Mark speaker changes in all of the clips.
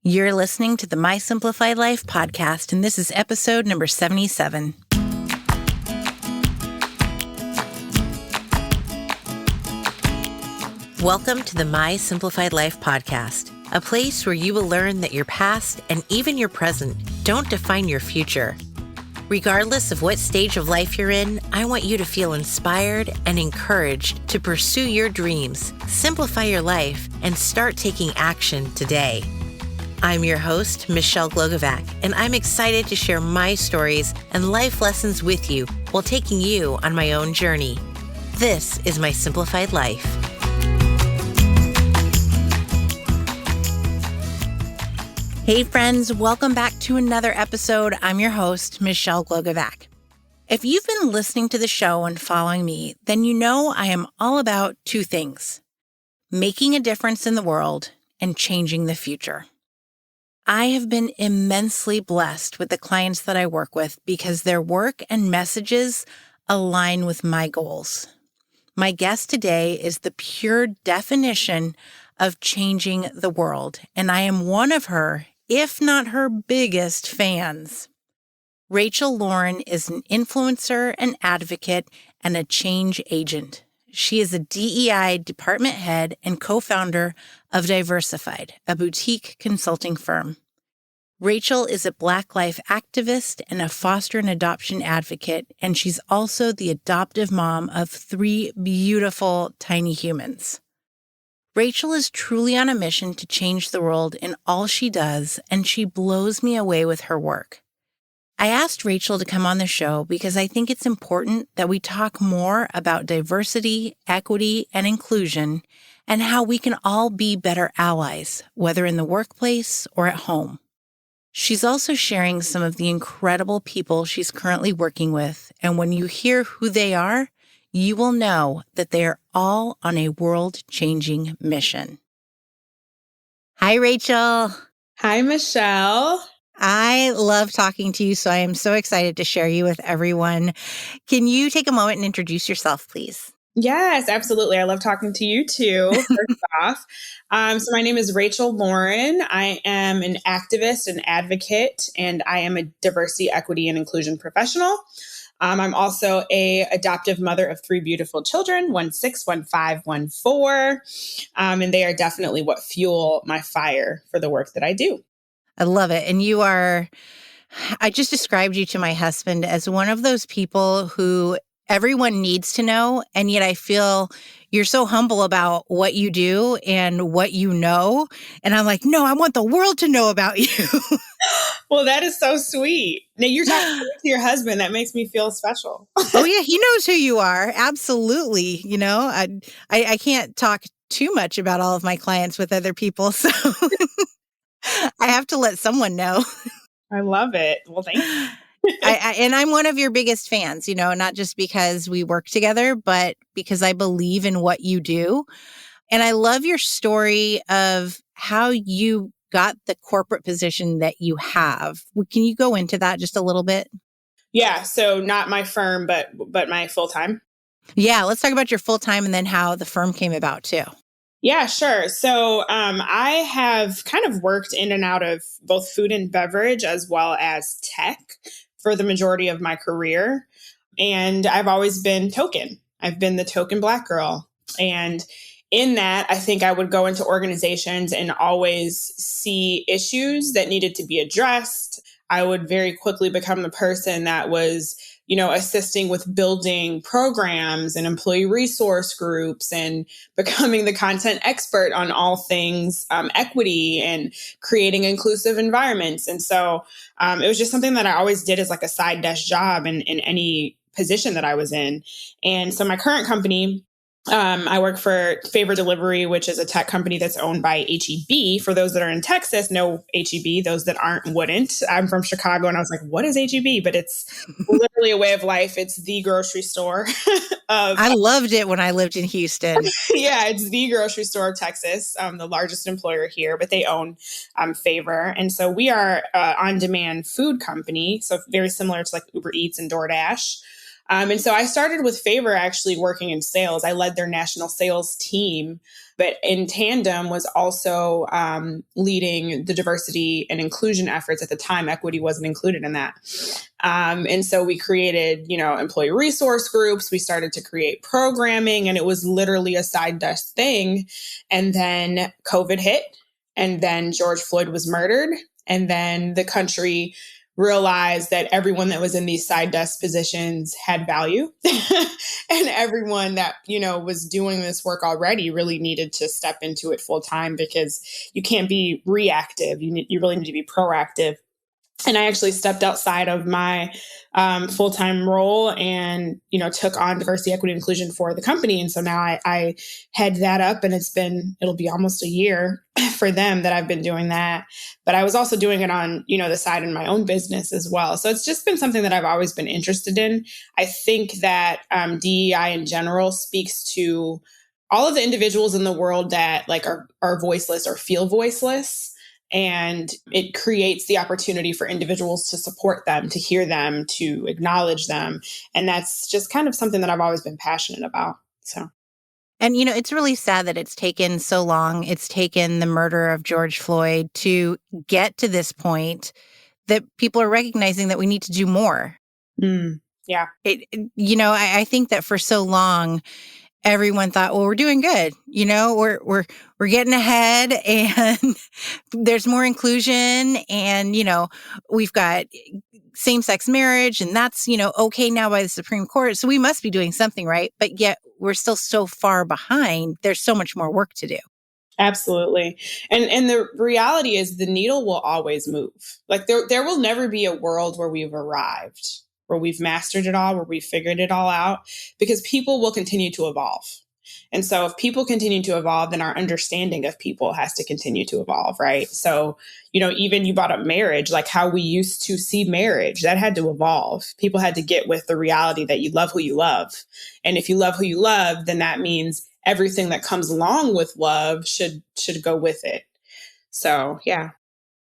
Speaker 1: You're listening to the My Simplified Life podcast, and this is episode number 77. Welcome to the My Simplified Life podcast, a place where you will learn that your past and even your present don't define your future. Regardless of what stage of life you're in, I want you to feel inspired and encouraged to pursue your dreams, simplify your life, and start taking action today. I'm your host, Michelle Glogovac, and I'm excited to share my stories and life lessons with you while taking you on my own journey. This is My Simplified Life. Hey friends, welcome back to another episode. I'm your host, Michelle Glogovac. If you've been listening to the show and following me, then you know I am all about two things: making a difference in the world and changing the future. I have been immensely blessed with the clients that I work with because their work and messages align with my goals. My guest today is the pure definition of changing the world, and I am one of her, if not her biggest fans. Rachel Lauren is an influencer, an advocate, and a change agent. She is a DEI department head and co-founder of Diversified, a boutique consulting firm. Rachel is a Black life activist and a foster and adoption advocate, and she's also the adoptive mom of 3 beautiful tiny humans. Rachel is truly on a mission to change the world in all she does, and she blows me away with her work. I asked Rachel to come on the show because I think it's important that we talk more about diversity, equity, and inclusion, and how we can all be better allies, whether in the workplace or at home. She's also sharing some of the incredible people she's currently working with, and when you hear who they are, you will know that they are all on a world-changing mission. Hi, Rachel.
Speaker 2: Hi, Michelle.
Speaker 1: I love talking to you, so I am so excited to share you with everyone. Can you take a moment and introduce yourself, please?
Speaker 2: Yes, absolutely. I love talking to you too, first off. So my name is Rachel Lauren. I am an activist and advocate, and I am a diversity, equity, and inclusion professional. I'm also a adoptive mother of 3 beautiful children, 1 6, 1 5, 1 4. And they are definitely what fuel my fire for the work that I do.
Speaker 1: I love it. And I just described you to my husband as one of those people who everyone needs to know. And yet I feel you're so humble about what you do and what you know. And I'm like, no, I want the world to know about you.
Speaker 2: Well, that is so sweet. Now you're talking to your husband. That makes me feel special.
Speaker 1: Oh, yeah. He knows who you are. Absolutely. You know, I can't talk too much about all of my clients with other people. So I have to let someone know.
Speaker 2: I love it. Well, thank you.
Speaker 1: And I'm one of your biggest fans, you know, not just because we work together, but because I believe in what you do. And I love your story of how you got the corporate position that you have. Can you go into that just a little bit?
Speaker 2: Yeah. So not my firm, but my full-time.
Speaker 1: Yeah. Let's talk about your full-time and then how the firm came about too.
Speaker 2: Yeah, sure. So I have kind of worked in and out of both food and beverage as well as tech for the majority of my career. And I've always been token. I've been the token Black girl. And in that, I think I would go into organizations and always see issues that needed to be addressed. I would very quickly become the person that was, assisting with building programs and employee resource groups and becoming the content expert on all things equity and creating inclusive environments. And so it was just something that I always did as like a side desk job in any position that I was in. And so my current company, I work for Favor Delivery, which is a tech company that's owned by HEB. For those that are in Texas, know HEB. Those that aren't wouldn't. I'm from Chicago, and I was like, what is HEB? But it's literally a way of life. It's the grocery store.
Speaker 1: I loved it when I lived in Houston.
Speaker 2: Yeah, it's the grocery store of Texas, the largest employer here, but they own Favor. And so we are on-demand food company, so very similar to like Uber Eats and DoorDash. And so I started with Favor actually working in sales. I led their national sales team, but in tandem was also leading the diversity and inclusion efforts. At the time, equity wasn't included in that. And so we created, employee resource groups. We started to create programming, and it was literally a side desk thing. And then COVID hit, and then George Floyd was murdered. And then the country realized that everyone that was in these side desk positions had value and everyone that, was doing this work already really needed to step into it full time, because you can't be reactive. You really need to be proactive. And I actually stepped outside of my full-time role and, took on diversity, equity, inclusion for the company. And so now I head that up, and it'll be almost a year for them that I've been doing that. But I was also doing it on, the side in my own business as well. So it's just been something that I've always been interested in. I think that DEI in general speaks to all of the individuals in the world that are voiceless or feel voiceless. And it creates the opportunity for individuals to support them, to hear them, to acknowledge them. And that's just kind of something that I've always been passionate about. So.
Speaker 1: And, it's really sad that it's taken so long. It's taken the murder of George Floyd to get to this point that people are recognizing that we need to do more.
Speaker 2: Yeah.
Speaker 1: I think that for so long, everyone thought, well, we're doing good. We're getting ahead, and there's more inclusion, and, we've got same-sex marriage, and that's, okay now by the Supreme Court. So we must be doing something right. But yet we're still so far behind. There's so much more work to do.
Speaker 2: Absolutely. And the reality is the needle will always move. There will never be a world where we've arrived, where we've mastered it all, where we've figured it all out, because people will continue to evolve. And so if people continue to evolve, then our understanding of people has to continue to evolve, right? So, even you brought up marriage, like how we used to see marriage, that had to evolve. People had to get with the reality that you love who you love. And if you love who you love, then that means everything that comes along with love should go with it. So, yeah.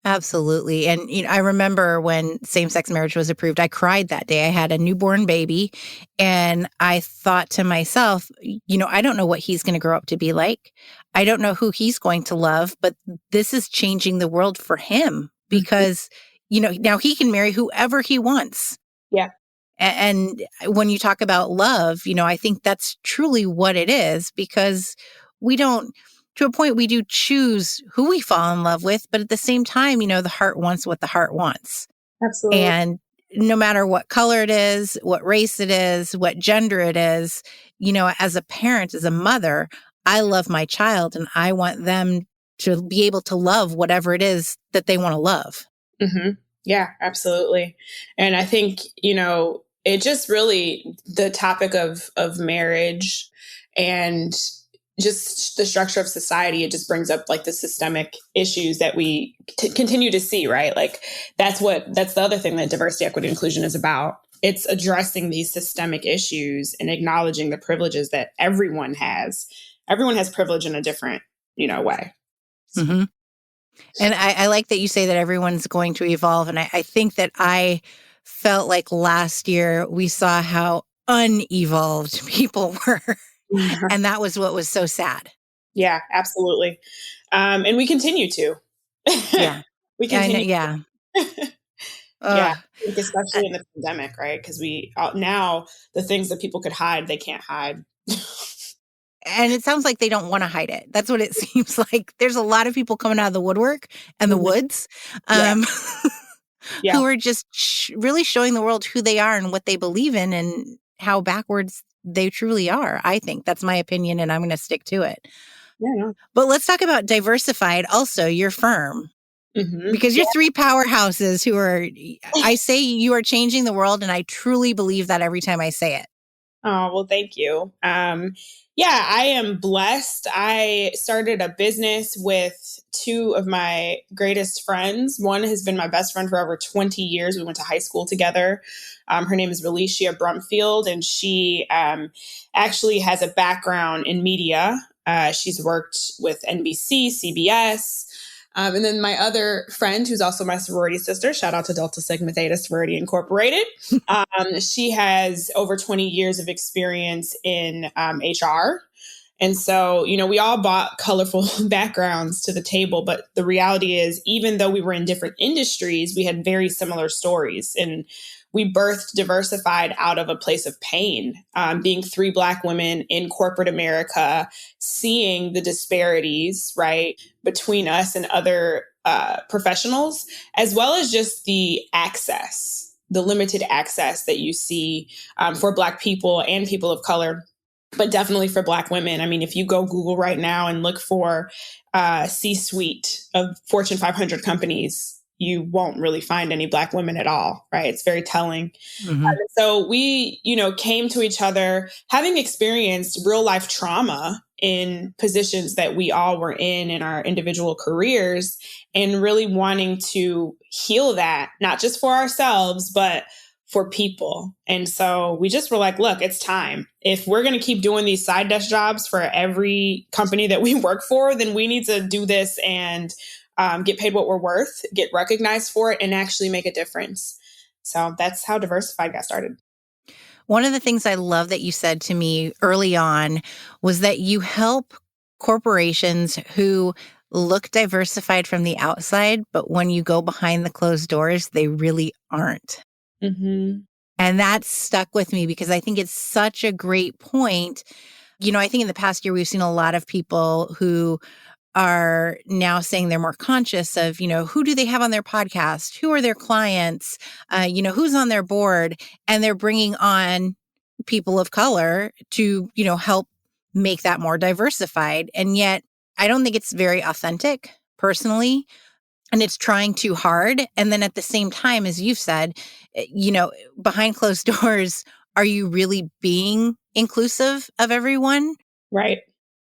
Speaker 1: Absolutely. And I remember when same-sex marriage was approved, I cried that day. I had a newborn baby, and I thought to myself, I don't know what he's going to grow up to be like. I don't know who he's going to love, but this is changing the world for him, because, now he can marry whoever he wants.
Speaker 2: Yeah.
Speaker 1: And when you talk about love, I think that's truly what it is, because to a point, we do choose who we fall in love with, but at the same time, the heart wants what the heart wants.
Speaker 2: Absolutely.
Speaker 1: And no matter what color it is, what race it is, what gender it is, as a parent, as a mother, I love my child, and I want them to be able to love whatever it is that they want to love.
Speaker 2: Mm-hmm. Yeah, absolutely. And I think, it just really, the topic of marriage and just the structure of society, it just brings up the systemic issues that we continue to see, right? That's the other thing that diversity, equity, inclusion is about. It's addressing these systemic issues and acknowledging the privileges that everyone has. Everyone has privilege in a different, way. So.
Speaker 1: Mm-hmm. And I like that you say that everyone's going to evolve. And I think that I felt like last year we saw how unevolved people were. And that was what was so sad.
Speaker 2: Yeah, absolutely. And we continue to.
Speaker 1: Yeah.
Speaker 2: We continue.
Speaker 1: Yeah.
Speaker 2: Yeah, especially in the pandemic, right? Because now the things that people could hide, they can't hide.
Speaker 1: And it sounds like they don't want to hide it. That's what it seems like. There's a lot of people coming out of the woodwork and the woods who are just really showing the world who they are and what they believe in and how backwards they truly are. I think that's my opinion, and I'm going to stick to it.
Speaker 2: Yeah.
Speaker 1: But let's talk about Diversified, also your firm.
Speaker 2: Mm-hmm.
Speaker 1: Because you're three powerhouses who I say you are changing the world, and I truly believe that every time I say it.
Speaker 2: Oh, well, thank you. I am blessed. I started a business with two of my greatest friends. One has been my best friend for over 20 years. We went to high school together. Her name is Relicia Brumfield, and she actually has a background in media. She's worked with NBC, CBS. And then my other friend, who's also my sorority sister, shout out to Delta Sigma Theta Sorority Incorporated. She has over 20 years of experience in HR. And so, we all brought colorful backgrounds to the table. But the reality is, even though we were in different industries, we had very similar stories. And we birthed Diversified out of a place of pain, being 3 Black women in corporate America, seeing the disparities, right, between us and other professionals, as well as just the access, the limited access that you see for Black people and people of color, but definitely for Black women. I mean, if you go Google right now and look for C-suite of Fortune 500 companies, you won't really find any Black women at all, right? It's very telling.
Speaker 1: Mm-hmm.
Speaker 2: So we, came to each other having experienced real life trauma in positions that we all were in our individual careers, and really wanting to heal that, not just for ourselves, but for people. And so we just were like, look, it's time. If we're going to keep doing these side desk jobs for every company that we work for, then we need to do this and get paid what we're worth, get recognized for it, and actually make a difference. So that's how Diversified got started.
Speaker 1: One of the things I love that you said to me early on was that you help corporations who look diversified from the outside, but when you go behind the closed doors, they really aren't.
Speaker 2: Mm-hmm.
Speaker 1: And that stuck with me because I think it's such a great point. I think in the past year, we've seen a lot of people who are now saying they're more conscious of, who do they have on their podcast? Who are their clients? Who's on their board? And they're bringing on people of color to, help make that more diversified. And yet I don't think it's very authentic personally. And it's trying too hard. And then at the same time, as you've said, behind closed doors, are you really being inclusive of everyone?
Speaker 2: Right.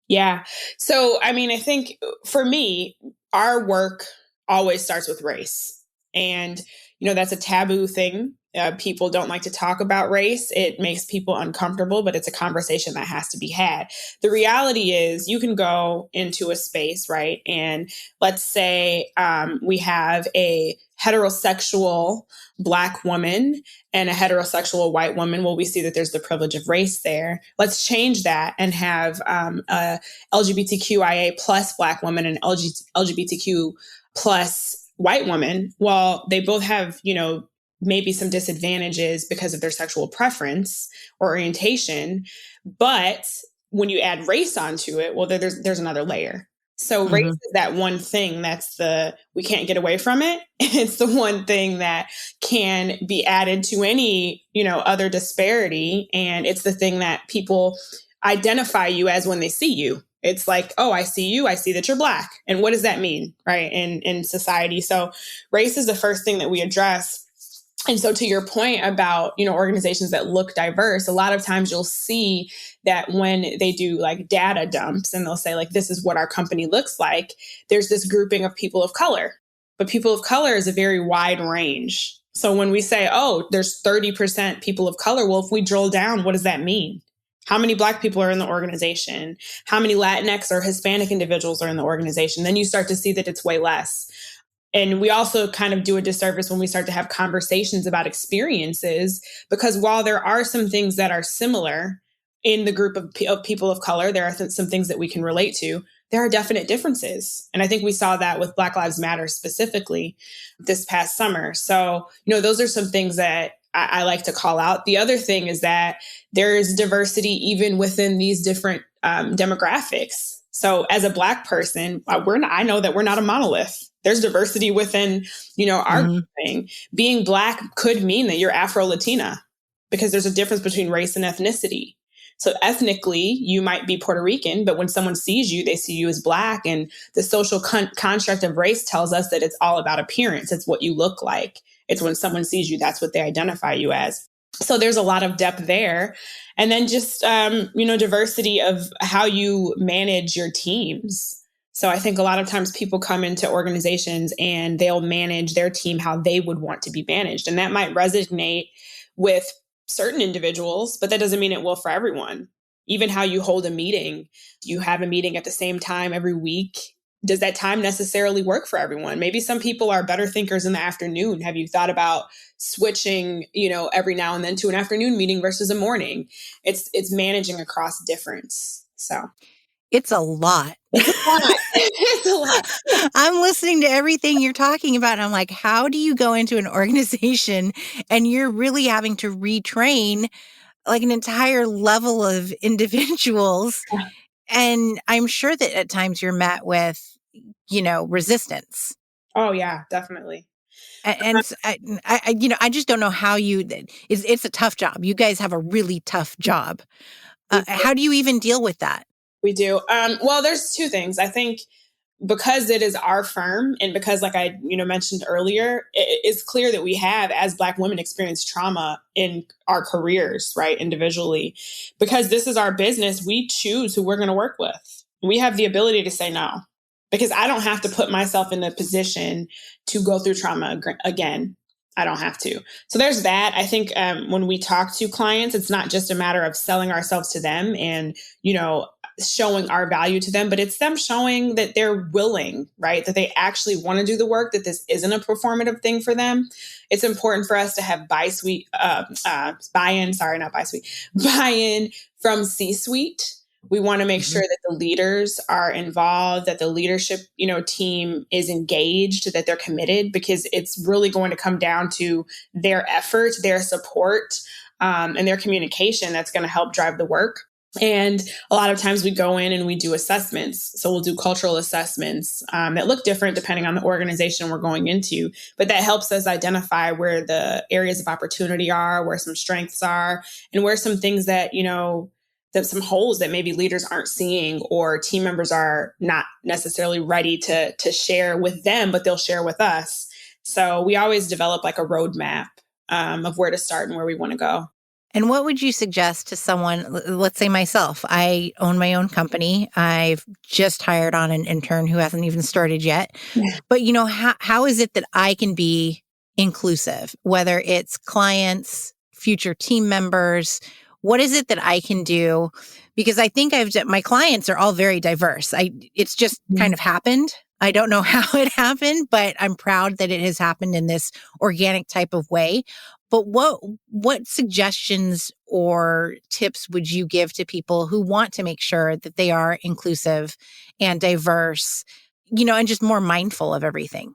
Speaker 2: Yeah. So, I mean, I think for me, our work always starts with race. And, that's a taboo thing. People don't like to talk about race. It makes people uncomfortable, but it's a conversation that has to be had. The reality is you can go into a space, right? And let's say we have a heterosexual Black woman and a heterosexual white woman. Well, we see that there's the privilege of race there. Let's change that and have a LGBTQIA plus Black woman and LGBTQ plus white woman. Well, they both have, maybe some disadvantages because of their sexual preference or orientation. But when you add race onto it, well, there's another layer. So race is that one thing we can't get away from it. It's the one thing that can be added to any, other disparity. And it's the thing that people identify you as when they see you. It's like, oh, I see you. I see that you're Black. And what does that mean, right? In society. So race is the first thing that we address. And so to your point about, organizations that look diverse, a lot of times you'll see that when they do like data dumps and they'll say like, this is what our company looks like, there's this grouping of people of color. But people of color is a very wide range. So when we say, oh, there's 30% people of color, well, if we drill down, what does that mean? How many Black people are in the organization? How many Latinx or Hispanic individuals are in the organization? Then you start to see that it's way less. And we also kind of do a disservice when we start to have conversations about experiences, because while there are some things that are similar in the group of people of color, there are some things that we can relate to. There are definite differences. And I think we saw that with Black Lives Matter specifically this past summer. So, those are some things that I like to call out. The other thing is that there is diversity even within these different demographics. So as a Black person, I know that we're not a monolith. There's diversity within, our thing. Being Black could mean that you're Afro-Latina, because there's a difference between race and ethnicity. So ethnically, you might be Puerto Rican, but when someone sees you, they see you as Black. And the social construct of race tells us that it's all about appearance. It's what you look like. It's when someone sees you, that's what they identify you as. So there's a lot of depth there. And then just, diversity of how you manage your teams. So I think a lot of times people come into organizations and they'll manage their team how they would want to be managed. And that might resonate with certain individuals, but that doesn't mean it will for everyone. Even how you hold a meeting, you have a meeting at the same time every week. does that time necessarily work for everyone? Maybe some people are better thinkers in the afternoon. Have you thought about switching, every now and then to an afternoon meeting versus a morning? It's managing across difference. So
Speaker 1: it's a lot.
Speaker 2: it's a lot. It's a lot.
Speaker 1: I'm listening to everything you're talking about. And I'm like, how do you go into an organization and you're really having to retrain like an entire level of individuals? And I'm sure that at times you're met with, resistance.
Speaker 2: Oh yeah, definitely.
Speaker 1: And I just don't know how it's a tough job. You guys have a really tough job. How do you even deal with that?
Speaker 2: We do. Well, there's two things. I think because it is our firm and because like I, mentioned earlier, it's clear that we have, as Black women, experienced trauma in our careers, right? Individually, because this is our business, we choose who we're going to work with. We have the ability to say no because I don't have to put myself in a position to go through trauma again. I don't have to. So there's that. I think when we talk to clients, it's not just a matter of selling ourselves to them and, showing our value to them, but it's them showing that they're willing, right? That they actually want to do the work, that this isn't a performative thing for them. It's important for us to have buy-in from C-suite. We want to make sure that the leaders are involved, that the leadership, team is engaged, that they're committed, because it's really going to come down to their effort, their support, and their communication that's going to help drive the work. And a lot of times we go in and we do assessments. So we'll do cultural assessments that look different depending on the organization we're going into. But that helps us identify where the areas of opportunity are, where some strengths are, and where some things that, that some holes that maybe leaders aren't seeing or team members are not necessarily ready to share with them, but they'll share with us. So we always develop like a roadmap of where to start and where we want to go.
Speaker 1: And what would you suggest to someone, let's say myself, I own my own company. I've just hired on an intern who hasn't even started yet.
Speaker 2: Yeah.
Speaker 1: But, how is it that I can be inclusive, whether it's clients, future team members? What is it that I can do? Because I think my clients are all very diverse. It's just kind of happened. I don't know how it happened, but I'm proud that it has happened in this organic type of way. But what suggestions or tips would you give to people who want to make sure that they are inclusive and diverse, and just more mindful of everything?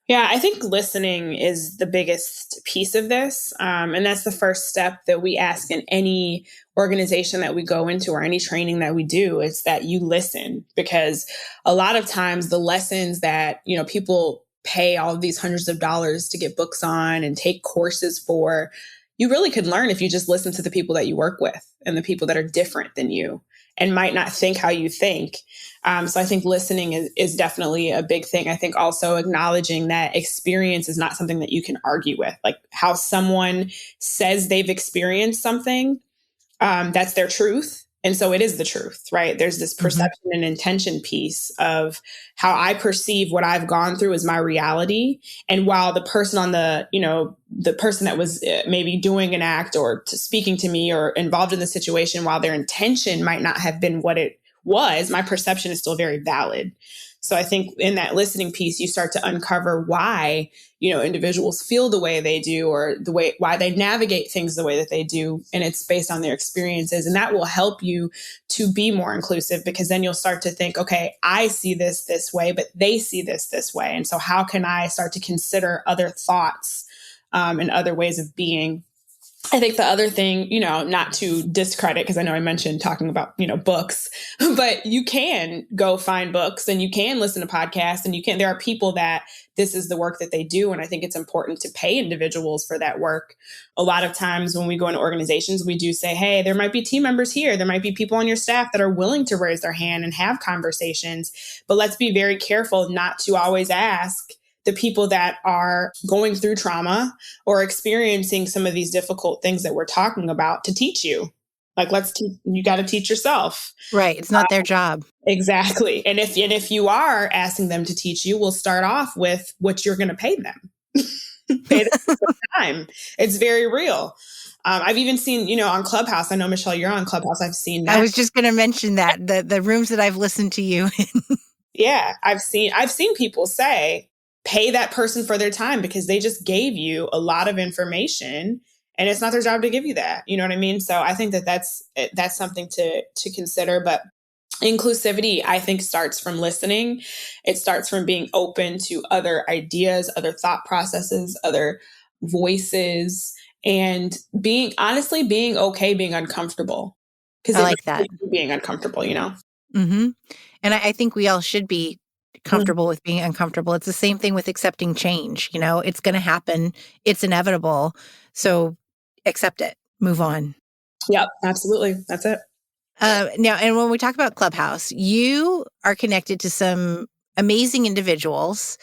Speaker 2: Yeah, I think listening is the biggest piece of this. And that's the first step that we ask in any organization that we go into or any training that we do, is that you listen. Because a lot of times the lessons that, people pay all of these hundreds of dollars to get books on and take courses for, you really could learn if you just listen to the people that you work with and the people that are different than you and might not think how you think. So I think listening is definitely a big thing. I think also acknowledging that experience is not something that you can argue with. Like how someone says they've experienced something, that's their truth. And so it is the truth, right? There's this perception and intention piece of how I perceive what I've gone through as my reality. And while the person on the person that was maybe doing an act or speaking to me or involved in the situation, while their intention might not have been what it was, my perception is still very valid. So I think in that listening piece, you start to uncover why, individuals feel the way they do or why they navigate things the way that they do. And it's based on their experiences. And that will help you to be more inclusive, because then you'll start to think, okay, I see this way, but they see this way. And so how can I start to consider other thoughts and other ways of being? I think the other thing, not to discredit, because I know I mentioned talking about, books, but you can go find books and you can listen to podcasts and there are people that this is the work that they do. And I think it's important to pay individuals for that work. A lot of times when we go into organizations, we do say, hey, there might be team members here. There might be people on your staff that are willing to raise their hand and have conversations. But let's be very careful not to always ask the people that are going through trauma or experiencing some of these difficult things that we're talking about to teach you. Like, you got to teach yourself.
Speaker 1: Right. It's not their job.
Speaker 2: Exactly. And if you are asking them to teach you, we'll start off with what you're going to pay them. Pay them for time. It's very real. I've even seen, on Clubhouse. I know, Michelle, you're on Clubhouse. I've seen that.
Speaker 1: I was just going to mention that the rooms that I've listened to you in.
Speaker 2: Yeah. I've seen people say, pay that person for their time because they just gave you a lot of information and it's not their job to give you that. You know what I mean? So I think that that's something to consider. But inclusivity, I think, starts from listening. It starts from being open to other ideas, other thought processes, other voices, and being okay being uncomfortable. Because
Speaker 1: I
Speaker 2: it
Speaker 1: like that.
Speaker 2: really is being uncomfortable, you know?
Speaker 1: Hmm. And I think we all should be
Speaker 2: Mhm.
Speaker 1: comfortable with being uncomfortable. It's the same thing with accepting change. It's going to happen. It's inevitable. So accept it, move on.
Speaker 2: Yep, absolutely. That's it.
Speaker 1: Now, and when we talk about Clubhouse, you are connected to some amazing individuals.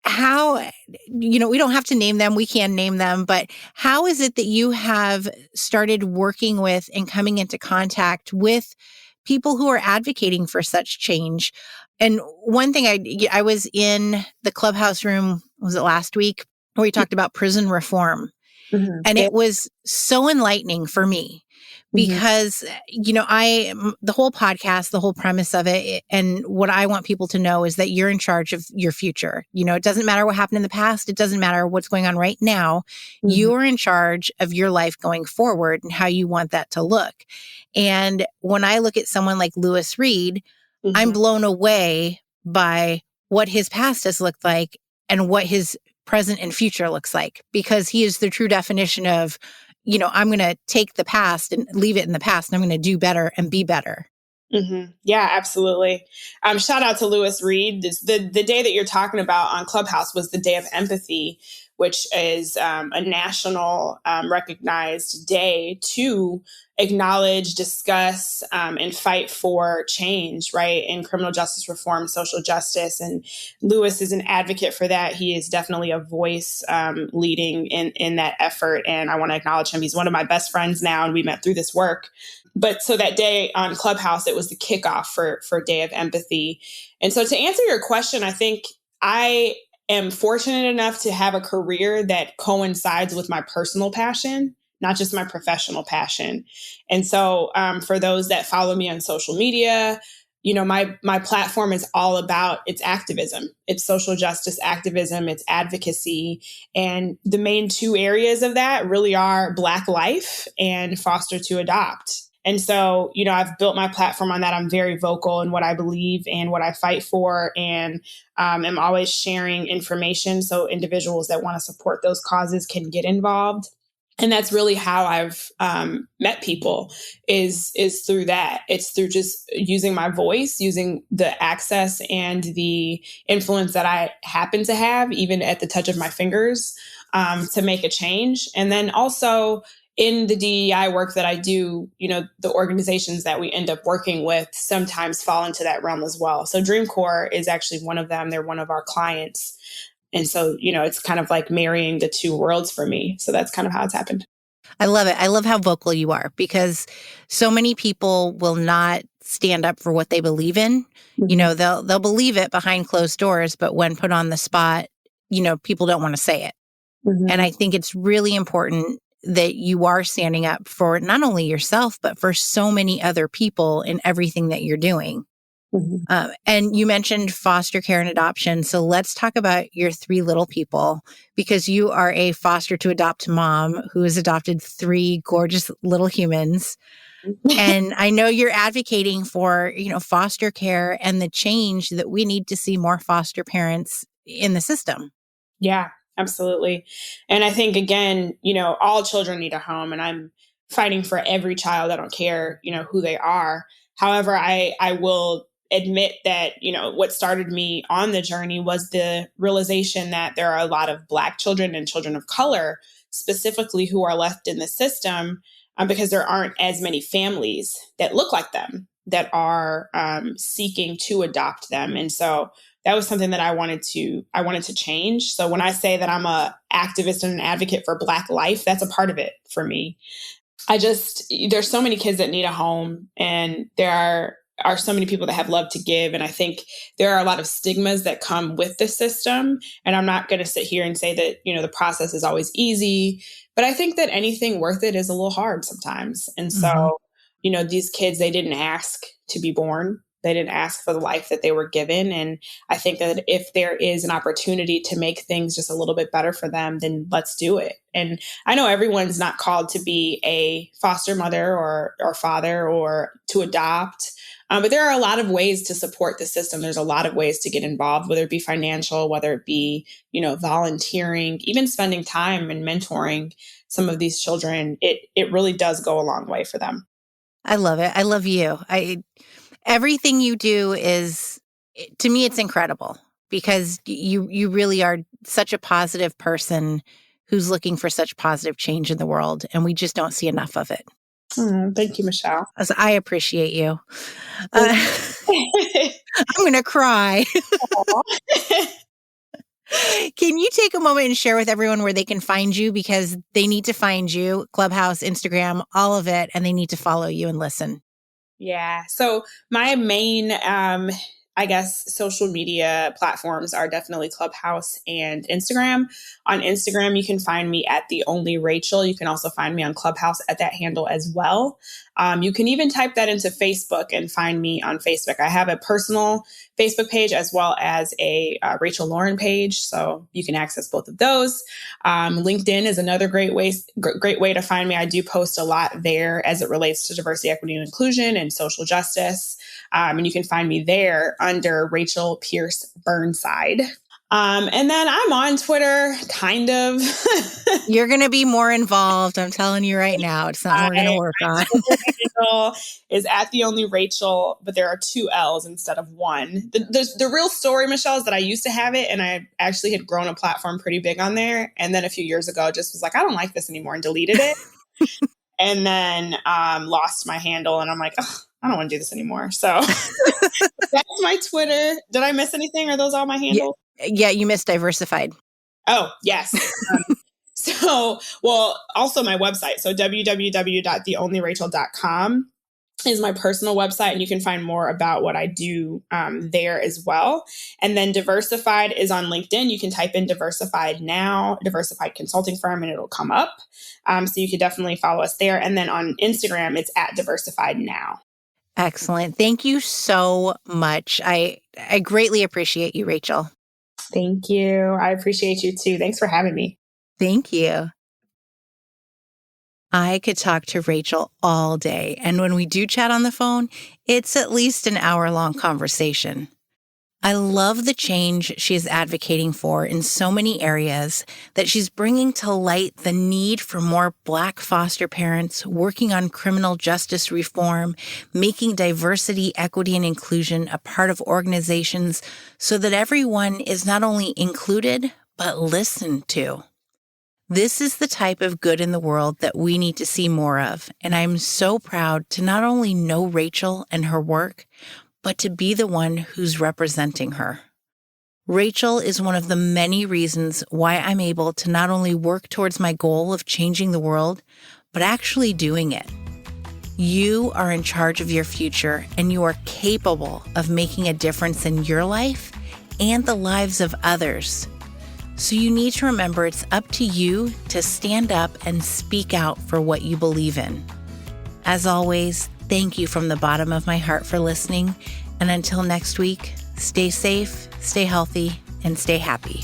Speaker 1: How, we don't have to name them, we can name them, but how is it that you have started working with and coming into contact with people who are advocating for such change? And one thing I was in the Clubhouse room, was it last week, where we talked about prison reform.
Speaker 2: Mhm.
Speaker 1: And
Speaker 2: Yeah.
Speaker 1: it was so enlightening for me
Speaker 2: Mhm.
Speaker 1: because, the whole podcast, the whole premise of it, and what I want people to know is that you're in charge of your future. It doesn't matter what happened in the past. It doesn't matter what's going on right now.
Speaker 2: Mhm.
Speaker 1: You're in charge of your life going forward and how you want that to look. And when I look at someone like Lewis Reed, I'm
Speaker 2: Mhm.
Speaker 1: blown away by what his past has looked like and what his present and future looks like, because he is the true definition of, I'm going to take the past and leave it in the past and I'm going to do better and be better.
Speaker 2: Yeah, absolutely. Shout out to Lewis Reed. The day that you're talking about on Clubhouse was the Day of Empathy, which is a national recognized day to acknowledge, discuss, and fight for change, right, in criminal justice reform, social justice. And Lewis is an advocate for that. He is definitely a voice leading in that effort. And I want to acknowledge him. He's one of my best friends now, and we met through this work. But so that day on Clubhouse, it was the kickoff for Day of Empathy. And so to answer your question, I think I am fortunate enough to have a career that coincides with my personal passion, not just my professional passion. And so for those that follow me on social media, my platform is all about its activism. It's social justice activism, it's advocacy. And the main two areas of that really are Black life and foster to adopt. And so, I've built my platform on that. I'm very vocal in what I believe and what I fight for, and am always sharing information so individuals that want to support those causes can get involved. And that's really how I've met people is through that. It's through just using my voice, using the access and the influence that I happen to have, even at the touch of my fingers, to make a change. And then also in the DEI work that I do, the organizations that we end up working with sometimes fall into that realm as well. So Dream Corps is actually one of them. They're one of our clients. And so, it's kind of like marrying the two worlds for me. So that's kind of how it's happened.
Speaker 1: I love it. I love how vocal you are, because so many people will not stand up for what they believe in.
Speaker 2: Mhm.
Speaker 1: They'll believe it behind closed doors, but when put on the spot, people don't want to say it. And
Speaker 2: Mhm.
Speaker 1: I think it's really important that you are standing up for not only yourself, but for so many other people in everything that you're doing.
Speaker 2: Mhm.
Speaker 1: And you mentioned foster care and adoption. So let's talk about your three little people, because you are a foster to adopt mom who has adopted three gorgeous little humans. And I know you're advocating for, foster care and the change that we need to see more foster parents in the system.
Speaker 2: Yeah, absolutely. And I think, again, all children need a home, and I'm fighting for every child. I don't care, who they are. However, I will admit that, what started me on the journey was the realization that there are a lot of Black children and children of color specifically who are left in the system because there aren't as many families that look like them that are seeking to adopt them. And so that was something that I wanted to change. So when I say that I'm a activist and an advocate for Black life, that's a part of it for me. There's so many kids that need a home, and there are so many people that have love to give. And I think there are a lot of stigmas that come with the system. And I'm not going to sit here and say that, the process is always easy, but I think that anything worth it is a little hard sometimes. And
Speaker 1: Hmm.
Speaker 2: so, these kids, they didn't ask to be born. They didn't ask for the life that they were given. And I think that if there is an opportunity to make things just a little bit better for them, then let's do it. And I know everyone's not called to be a foster mother or father or to adopt. But there are a lot of ways to support the system. There's a lot of ways to get involved, whether it be financial, whether it be, volunteering, even spending time and mentoring some of these children. It really does go a long way for them.
Speaker 1: I love it. I love you. Everything you do is, to me, it's incredible because you really are such a positive person who's looking for such positive change in the world, and we just don't see enough of it.
Speaker 2: Thank you, Michelle.
Speaker 1: I appreciate you. I'm going to cry. Can you take a moment and share with everyone where they can find you? Because they need to find you, Clubhouse, Instagram, all of it, and they need to follow you and listen.
Speaker 2: Yeah. So my main, social media platforms are definitely Clubhouse and Instagram. On Instagram, you can find me at The Only Rachel. You can also find me on Clubhouse at that handle as well. You can even type that into Facebook and find me on Facebook. I have a personal Facebook page as well as a Rachel Lauren page, so you can access both of those. LinkedIn is another great way to find me. I do post a lot there as it relates to diversity, equity, and inclusion and social justice. And you can find me there under Rachel Pierce Burnside. And then I'm on Twitter, kind of.
Speaker 1: You're going to be more involved. I'm telling you right now. It's something we're going to work on.
Speaker 2: Handle is at The Only Rachel, but there are 2 L's instead of 1. The real story, Michelle, is that I used to have it, and I actually had grown a platform pretty big on there. And then a few years ago, just was like, I don't like this anymore, and deleted it. And then lost my handle, and I'm like, I don't want to do this anymore. So that's my Twitter. Did I miss anything? Are those all my handles?
Speaker 1: Yeah, you missed Diversified.
Speaker 2: Oh, yes. Also my website. So www.theonlyrachel.com is my personal website, and you can find more about what I do there as well. And then Diversified is on LinkedIn. You can type in Diversified now, Diversified Consulting Firm, and it'll come up. So you could definitely follow us there. And then on Instagram, it's at Diversified Now.
Speaker 1: Excellent. Thank you so much. I greatly appreciate you, Rachel.
Speaker 2: Thank you. I appreciate you too. Thanks for having me.
Speaker 1: Thank you. I could talk to Rachel all day, and when we do chat on the phone, it's at least an hour-long conversation. I love the change she is advocating for in so many areas, that she's bringing to light the need for more Black foster parents, working on criminal justice reform, making diversity, equity, and inclusion a part of organizations so that everyone is not only included, but listened to. This is the type of good in the world that we need to see more of, and I'm so proud to not only know Rachel and her work, but to be the one who's representing her. Rachel is one of the many reasons why I'm able to not only work towards my goal of changing the world, but actually doing it. You are in charge of your future, and you are capable of making a difference in your life and the lives of others. So you need to remember it's up to you to stand up and speak out for what you believe in. As always, thank you from the bottom of my heart for listening. And until next week, stay safe, stay healthy, and stay happy.